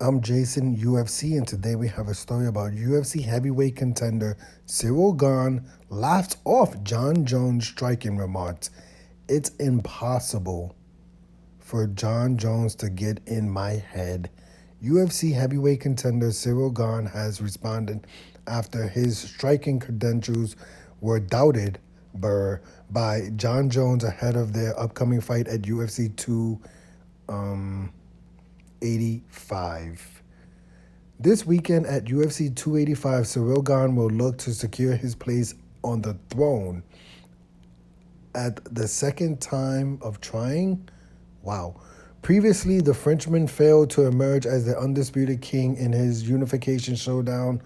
I'm Jason UFC, and today we have a story about UFC heavyweight contender Ciryl Gane laughed off John Jones' striking remarks. It's impossible for John Jones to get in my head. UFC heavyweight contender Ciryl Gane has responded after his striking credentials were doubted by John Jones ahead of their upcoming fight at UFC 285. This weekend at UFC 285, Ciryl Gane will look to secure his place on the throne at the second time of trying. Wow. Previously, the Frenchman failed to emerge as the undisputed king in his unification showdown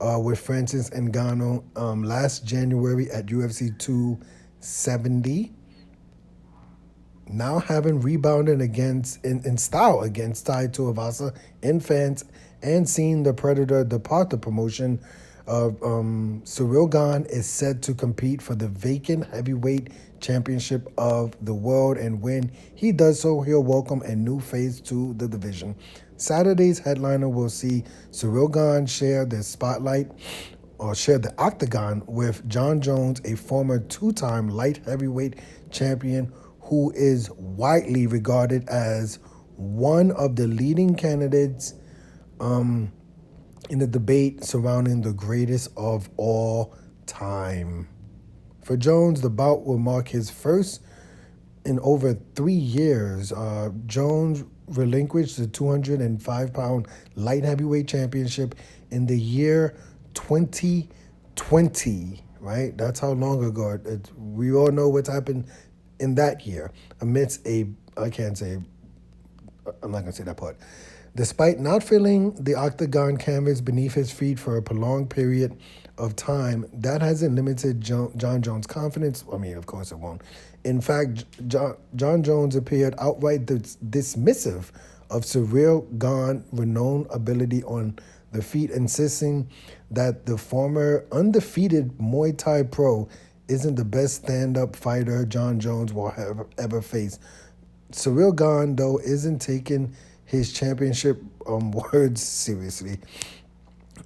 with Francis Ngannou last January at UFC 270. Now having rebounded in style against Tai Tuivasa in fans and seeing the Predator depart the promotion, Ciryl Gane is set to compete for the vacant heavyweight championship of the world, and when he does so, he'll welcome a new face to the division. Saturday's headliner will see Ciryl Gane share the spotlight or share the octagon with John Jones, a former two-time light heavyweight champion who is widely regarded as one of the leading candidates in the debate surrounding the greatest of all time. For Jones, the bout will mark his first in over 3 years. Jones relinquished the 205-pound light heavyweight championship in the year 2020, right? That's how long ago. We all know what's happened in that year amidst I'm not going to say that part. Despite not feeling the octagon canvas beneath his feet for a prolonged period of time, that hasn't limited John Jones' confidence. I mean, of course it won't. In fact, John Jones appeared outright dismissive of Ciryl Gane's renowned ability on the feet, insisting that the former undefeated Muay Thai pro isn't the best stand-up fighter John Jones will have ever faced. Ciryl Gane, though, isn't taking his championship words seriously.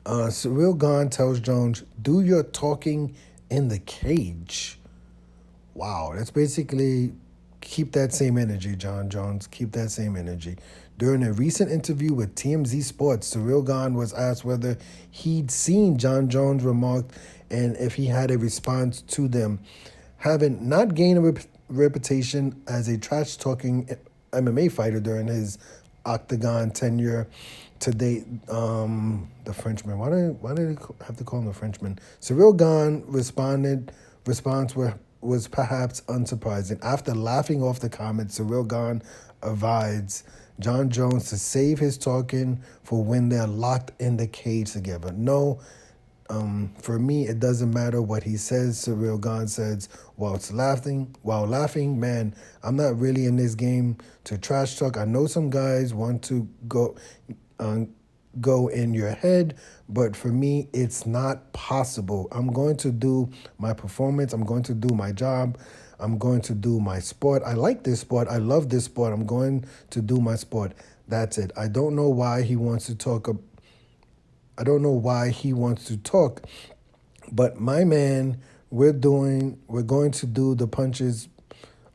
Ciryl Gane tells Jones, "Do your talking in the cage." Wow, that's basically keep that same energy, John Jones. Keep that same energy. During a recent interview with TMZ Sports, Ciryl Gane was asked whether he'd seen John Jones' remarks and if he had a response to them. Having not gained a reputation as a trash-talking MMA fighter during his octagon tenure to date, the Frenchman. Why did they have to call him the Frenchman? Ciryl Gane response was perhaps unsurprising. After laughing off the comment, Ciryl Gane advised John Jones to save his talking for when they're locked in the cage together. No, for me, it doesn't matter what he says. Ciryl Gane says while laughing, man, I'm not really in this game to trash talk. I know some guys want to go in your head, but for me, it's not possible. I'm going to do my performance. I'm going to do my job. I'm going to do my sport. I like this sport. I love this sport. I'm going to do my sport. That's it. I don't know why he wants to talk. But my man, we're going to do the punches,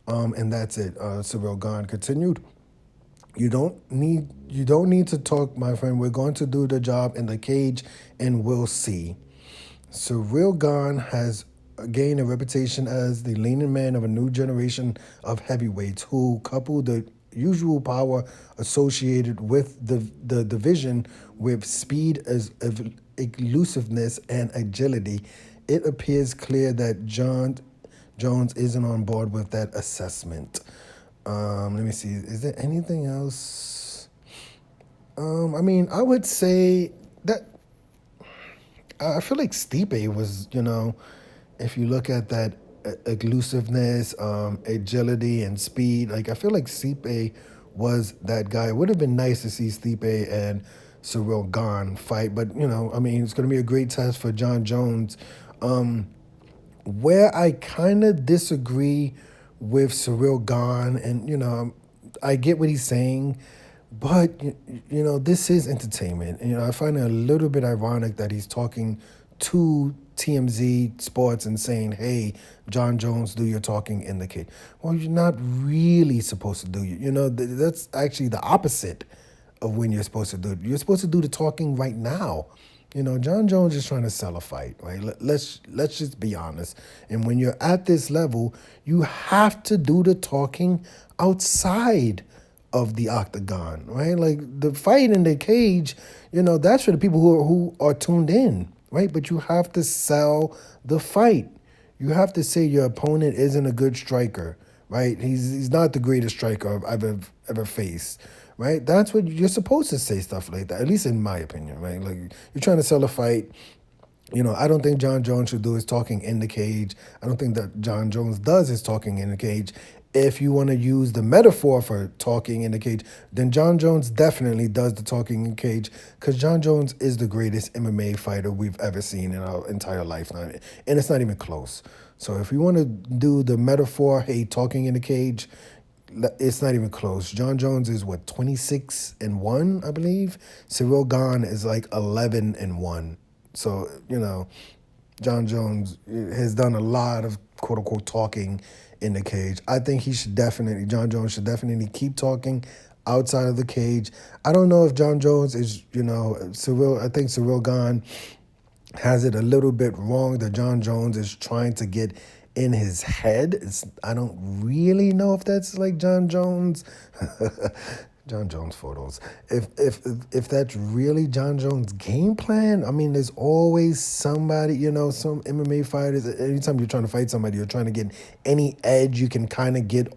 and that's it. Ciryl Gane continued. You don't need to talk, my friend. We're going to do the job in the cage, and we'll see. Ciryl Gane has gained a reputation as the leading man of a new generation of heavyweights who couple the usual power associated with the division with speed, as elusiveness, and agility. It appears clear that John Jones isn't on board with that assessment. Let me see. Is there anything else? I mean, I would say that I feel like Stipe was, if you look at that elusiveness, agility, and speed, like I feel like Stipe was that guy. It would have been nice to see Stipe and Ciryl Gane fight, but I mean, it's going to be a great test for John Jones. Where I kind of disagree with Ciryl Gane, and I get what he's saying, But this is entertainment. I find it a little bit ironic that he's talking to TMZ Sports and saying, "Hey, John Jones, do your talking in the cage." Well, you're not really supposed to do it. That's actually the opposite of when you're supposed to do it. You're supposed to do the talking right now. John Jones is trying to sell a fight, right? Let's just be honest. And when you're at this level, you have to do the talking outside of the octagon, right? Like the fight in the cage, that's for the people who are tuned in, right? But you have to sell the fight. You have to say your opponent isn't a good striker, right? He's not the greatest striker I've ever faced, right? That's what you're supposed to say, stuff like that. At least in my opinion, right? Like you're trying to sell a fight. I don't think John Jones should do his talking in the cage. I don't think that John Jones does his talking in the cage. If you want to use the metaphor for talking in the cage, then John Jones definitely does the talking in the cage because John Jones is the greatest MMA fighter we've ever seen in our entire lifetime. And it's not even close. So if you want to do the metaphor, hey, talking in the cage, it's not even close. John Jones is 26-1, I believe. Ciryl Gane is like 11-1. So, John Jones has done a lot of quote unquote talking in the cage. I think John Jones should definitely keep talking outside of the cage. I don't know if John Jones is, I think Ciryl Gane has it a little bit wrong that John Jones is trying to get in his head. I don't really know if that's like John Jones. John Jones photos. If that's really John Jones' game plan, I mean, there's always somebody, some MMA fighters. Anytime you're trying to fight somebody, you're trying to get any edge you can kind of get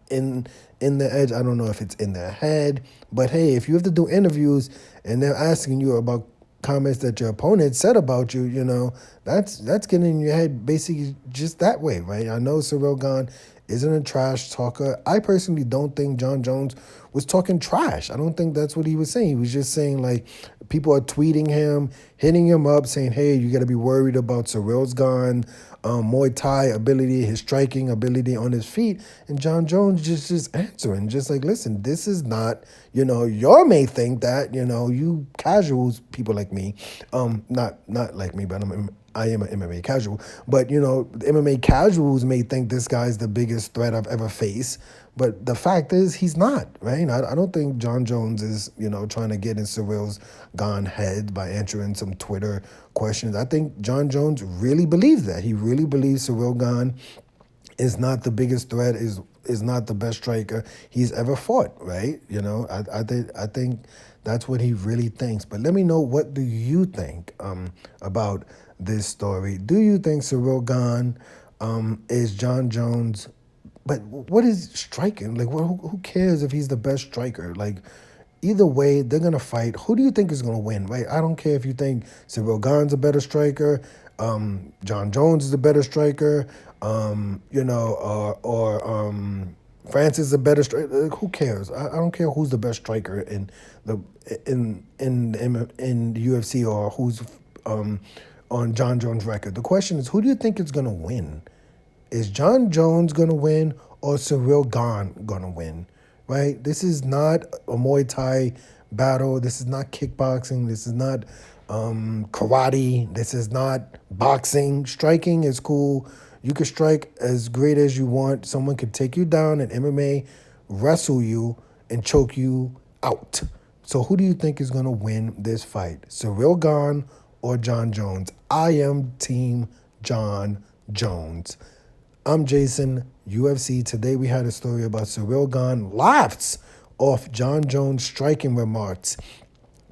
in the edge. I don't know if it's in their head, but hey, if you have to do interviews and they're asking you about comments that your opponent said about you, that's getting in your head basically just that way, right? I know Ciryl Gane isn't a trash talker. I personally don't think John Jones was talking trash. I don't think that's what he was saying. He was just saying, like, people are tweeting him, hitting him up, saying, hey, you got to be worried about Ciryl Gane, Muay Thai ability, his striking ability on his feet. And John Jones just answering, just like, listen, this is not, y'all may think that, you casuals, people like me, not like me, but I am an MMA casual, but the MMA casuals may think this guy's the biggest threat I've ever faced, but the fact is he's not, right? I don't think John Jones is, trying to get in Ciryl Gane's head by answering some Twitter questions. I think John Jones really believes that. He really believes Ciryl Gane is not the biggest threat, is not the best striker he's ever fought, right? I think that's what he really thinks. But let me know, what do you think about this story? Do you think Ciryl Gane is John Jones? But what is striking? Like, who cares if he's the best striker? Like, either way, they're going to fight. Who do you think is going to win, right? I don't care if you think Ciryl Gane's a better striker, John Jones is a better striker, or Francis is a better striker. Who cares? I don't care who's the best striker in the UFC or who's on John Jones' record. The question is, who do you think is going to win? Is John Jones going to win or Ciryl Gane going to win? Right? This is not a Muay Thai battle. This is not kickboxing. This is not karate. This is not boxing. Striking is cool. You can strike as great as you want. Someone could take you down in MMA, wrestle you, and choke you out. So who do you think is going to win this fight? Ciryl Gane or John Jones? I am Team John Jones. I'm Jason, UFC. Today we had a story about Ciryl Gane laughs off John Jones' striking remarks,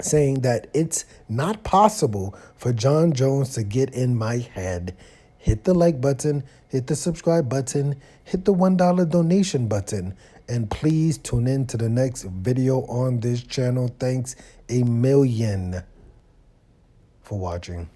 saying that it's not possible for John Jones to get in my head. Hit the like button, hit the subscribe button, hit the $1 donation button, and please tune in to the next video on this channel. Thanks a million for watching.